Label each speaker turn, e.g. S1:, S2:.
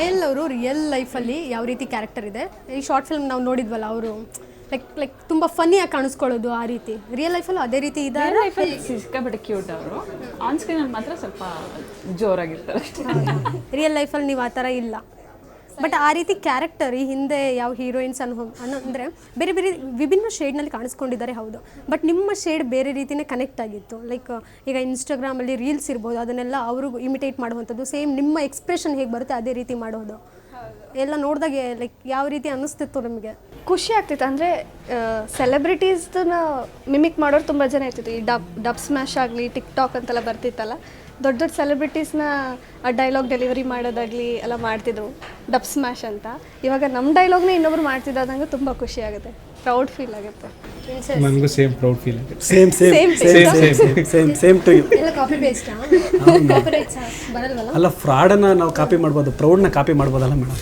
S1: ಪಾಯಲ್ ಅವರು ರಿಯಲ್ ಲೈಫಲ್ಲಿ ಯಾವ ರೀತಿ ಕ್ಯಾರೆಕ್ಟರ್ ಇದೆ, ಈ ಶಾರ್ಟ್ ಫಿಲ್ಮ್ ನಾವು ನೋಡಿದ್ವಲ್ಲ, ಅವರು ಲೈಕ್ ತುಂಬ ಫನ್ನಿಯಾಗಿ ಕಾಣಿಸ್ಕೊಳ್ಳೋದು, ಆ ರೀತಿ ರಿಯಲ್ ಲೈಫಲ್ಲೂ ಅದೇ ರೀತಿ ಇದ್ದಾರೆ.
S2: ಲೈಫಲ್ಲಿ ಸಿಕ್ಕಾಪಟ್ಟೆ ಕ್ಯೂಟ್ ಅವರು, ಆನ್ ಸ್ಕ್ರೀನಲ್ಲಿ ಮಾತ್ರ ಸ್ವಲ್ಪ ಜೋರಾಗಿರ್ತಾರೆ ಅಷ್ಟೇ.
S1: ರಿಯಲ್ ಲೈಫಲ್ಲಿ ನೀವು ಆ ಥರ ಇಲ್ಲ. ಬಟ್ ಆ ರೀತಿ ಕ್ಯಾರೆಕ್ಟರ್ ಈ ಹಿಂದೆ ಯಾವ ಹೀರೋಯಿನ್ಸ್ ಅಂದರೆ ಬೇರೆ ಬೇರೆ ವಿಭಿನ್ನ ಶೇಡ್ನಲ್ಲಿ ಕಾಣಿಸ್ಕೊಂಡಿದ್ದಾರೆ, ಹೌದು. ಬಟ್ ನಿಮ್ಮ ಶೇಡ್ ಬೇರೆ ರೀತಿಯೇ ಕನೆಕ್ಟ್ ಆಗಿತ್ತು. ಲೈಕ್ ಈಗ ಇನ್ಸ್ಟಾಗ್ರಾಮಲ್ಲಿ ರೀಲ್ಸ್ ಇರ್ಬೋದು, ಅದನ್ನೆಲ್ಲ ಅವರು ಇಮಿಟೇಟ್ ಮಾಡುವಂಥದ್ದು, ಸೇಮ್ ನಿಮ್ಮ ಎಕ್ಸ್ಪ್ರೆಷನ್ ಹೇಗೆ ಬರುತ್ತೆ ಅದೇ ರೀತಿ ಮಾಡೋದು ಎಲ್ಲ ನೋಡಿದಾಗೆ ಲೈಕ್ ಯಾವ ರೀತಿ ಅನ್ನಿಸ್ತಿತ್ತು ನಿಮಗೆ?
S3: ಖುಷಿ ಆಗ್ತಿತ್ತು. ಅಂದರೆ ಸೆಲೆಬ್ರಿಟೀಸ್ದನ್ನ ಮಿಮಿಕ್ ಮಾಡೋರು ತುಂಬ ಜನ ಇರ್ತಿತ್ತು. ಈ ಡಬ್ ಸ್ಮ್ಯಾಶ್ ಆಗಲಿ, ಟಿಕ್ಟಾಕ್ ಅಂತೆಲ್ಲ ಬರ್ತಿತ್ತಲ್ಲ, ದೊಡ್ಡ ದೊಡ್ಡ ಸೆಲೆಬ್ರಿಟೀಸ್ನ ಡೈಲಾಗ್ ಡೆಲಿವರಿ ಮಾಡೋದಾಗಲಿ ಎಲ್ಲ ಮಾಡ್ತಿದ್ರು, ಡಬ್ ಸ್ಮ್ಯಾಶ್ ಅಂತ. ಇವಾಗ ನಮ್ಮ ಡೈಲಾಗ್ನೇ ಇನ್ನೊಬ್ರು ಮಾಡ್ತಿದ್ದಾದಂಗೆ ತುಂಬ ಖುಷಿ ಆಗುತ್ತೆ, ಪ್ರೌಡ್ ಫೀಲ್ ಆಗುತ್ತೆ.
S4: ನನಗೂ ಸೇಮ್ ಪ್ರೌಡ್ ಫೀಲ್ ಆಗುತ್ತೆ.
S5: Same to you.
S1: ಎಲ್ಲ ಕಾಪಿ ಪೇಸ್ಟಾ? ಕಾಪಿ ರೈಟ್ಸ್ ಬರಲ್ವಲ್ಲ?
S5: ಅಲ್ಲ, ಫ್ರಾಡನ್ನು ನಾವು ಕಾಪಿ ಮಾಡ್ಬೋದು, ಪ್ರೌಡ್ನ ಕಾಪಿ ಮಾಡ್ಬೋದಲ್ಲ ಮೇಡಮ್?